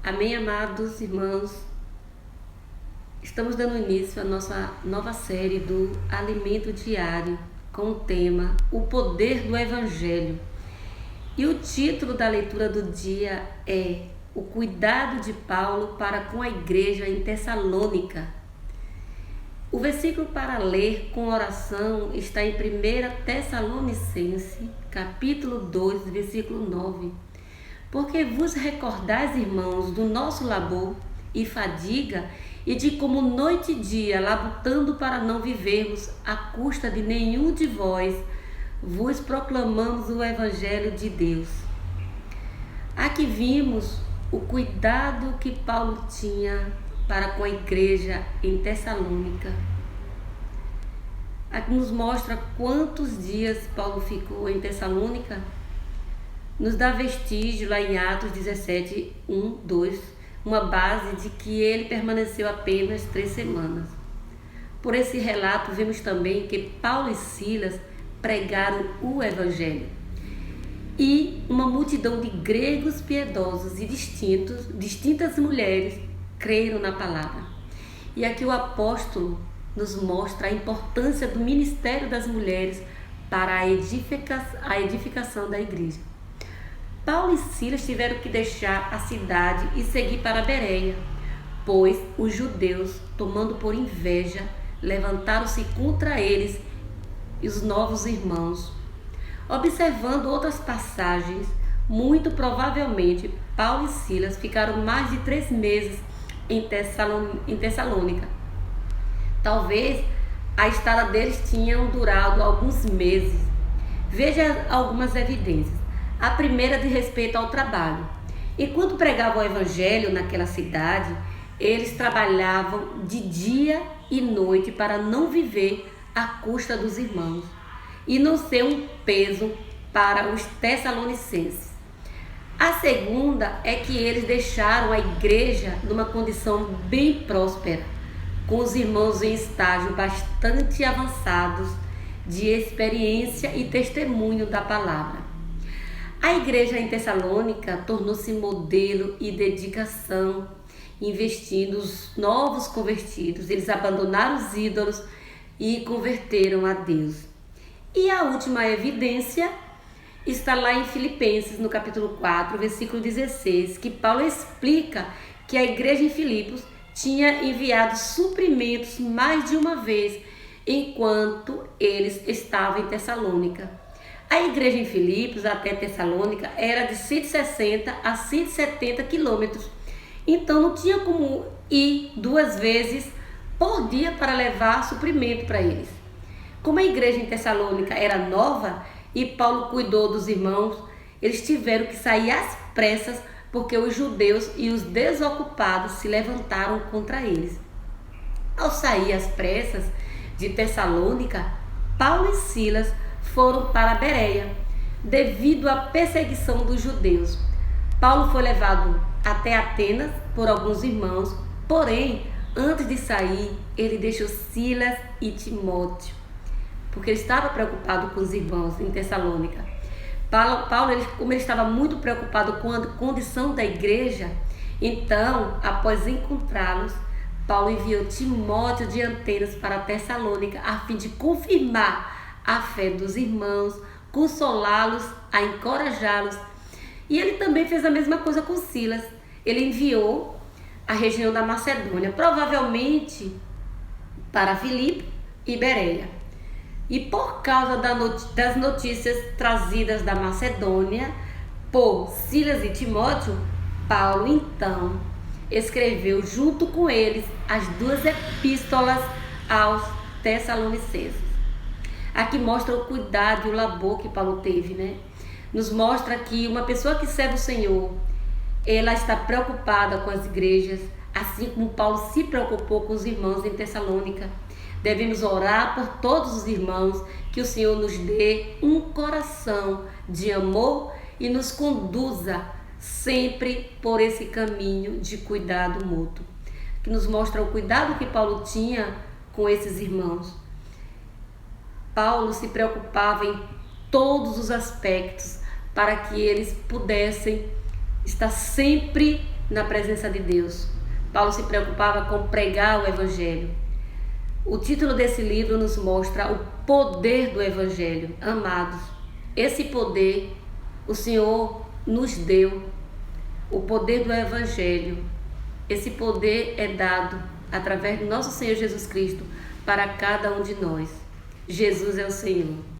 Amém, amados irmãos. Estamos dando início à nossa nova série do Alimento Diário com o tema O Poder do Evangelho. E o título da leitura do dia é O Cuidado de Paulo para com a Igreja em Tessalônica. O versículo para ler com oração está em 1 Tessalonicenses, capítulo 2, versículo 9. Porque vos recordais, irmãos, do nosso labor e fadiga, e de como noite e dia, labutando para não vivermos à custa de nenhum de vós, vos proclamamos o Evangelho de Deus. Aqui vimos o cuidado que Paulo tinha para com a igreja em Tessalônica. Aqui nos mostra quantos dias Paulo ficou em Tessalônica. Nos dá vestígio lá em Atos 17, 1, 2, uma base de que ele permaneceu apenas 3 semanas. Por esse relato, vemos também que Paulo e Silas pregaram o Evangelho. E uma multidão de gregos piedosos e distintas mulheres creram na palavra. E aqui o apóstolo nos mostra a importância do ministério das mulheres para a edificação da igreja. Paulo e Silas tiveram que deixar a cidade e seguir para Bereia, pois os judeus, tomando por inveja, levantaram-se contra eles e os novos irmãos. Observando outras passagens, muito provavelmente Paulo e Silas ficaram mais de 3 meses em Tessalônica. Talvez a estada deles tinha durado alguns meses. Veja algumas evidências. A primeira de respeito ao trabalho. Enquanto pregavam o evangelho naquela cidade, eles trabalhavam de dia e noite para não viver à custa dos irmãos e não ser um peso para os tessalonicenses. A segunda é que eles deixaram a igreja numa condição bem próspera, com os irmãos em estágio bastante avançados de experiência e testemunho da palavra. A igreja em Tessalônica tornou-se modelo e dedicação, investindo os novos convertidos. Eles abandonaram os ídolos e converteram a Deus. E a última evidência está lá em Filipenses, no capítulo 4, versículo 16, que Paulo explica que a igreja em Filipos tinha enviado suprimentos mais de uma vez enquanto eles estavam em Tessalônica. A igreja em Filipos até Tessalônica era de 160 a 170 quilômetros, então não tinha como ir 2 vezes por dia para levar suprimento para eles. Como a igreja em Tessalônica era nova e Paulo cuidou dos irmãos, eles tiveram que sair às pressas porque os judeus e os desocupados se levantaram contra eles. Ao sair às pressas de Tessalônica, Paulo e Silas foram para Bereia, devido à perseguição dos judeus. Paulo foi levado até Atenas por alguns irmãos, porém, antes de sair, ele deixou Silas e Timóteo, porque ele estava preocupado com os irmãos em Tessalônica. Paulo, como ele estava muito preocupado com a condição da igreja, então, após encontrá-los, Paulo enviou Timóteo de Atenas para Tessalônica, a fim de confirmar a fé dos irmãos, consolá-los, a encorajá-los. E ele também fez a mesma coisa com Silas. Ele enviou a região da Macedônia, provavelmente para Filipe e Bereia. E por causa das notícias trazidas da Macedônia por Silas e Timóteo, Paulo então escreveu junto com eles as 2 epístolas aos Tessalonicenses. Aqui mostra o cuidado e o labor que Paulo teve, né? Nos mostra que uma pessoa que serve o Senhor, ela está preocupada com as igrejas, assim como Paulo se preocupou com os irmãos em Tessalônica. Devemos orar por todos os irmãos, que o Senhor nos dê um coração de amor e nos conduza sempre por esse caminho de cuidado mútuo. Que nos mostra o cuidado que Paulo tinha com esses irmãos. Paulo se preocupava em todos os aspectos para que eles pudessem estar sempre na presença de Deus. Paulo se preocupava com pregar o Evangelho. O título desse livro nos mostra o poder do Evangelho. Amados, esse poder o Senhor nos deu, o poder do Evangelho. Esse poder é dado através do nosso Senhor Jesus Cristo para cada um de nós. Jesus é o Senhor.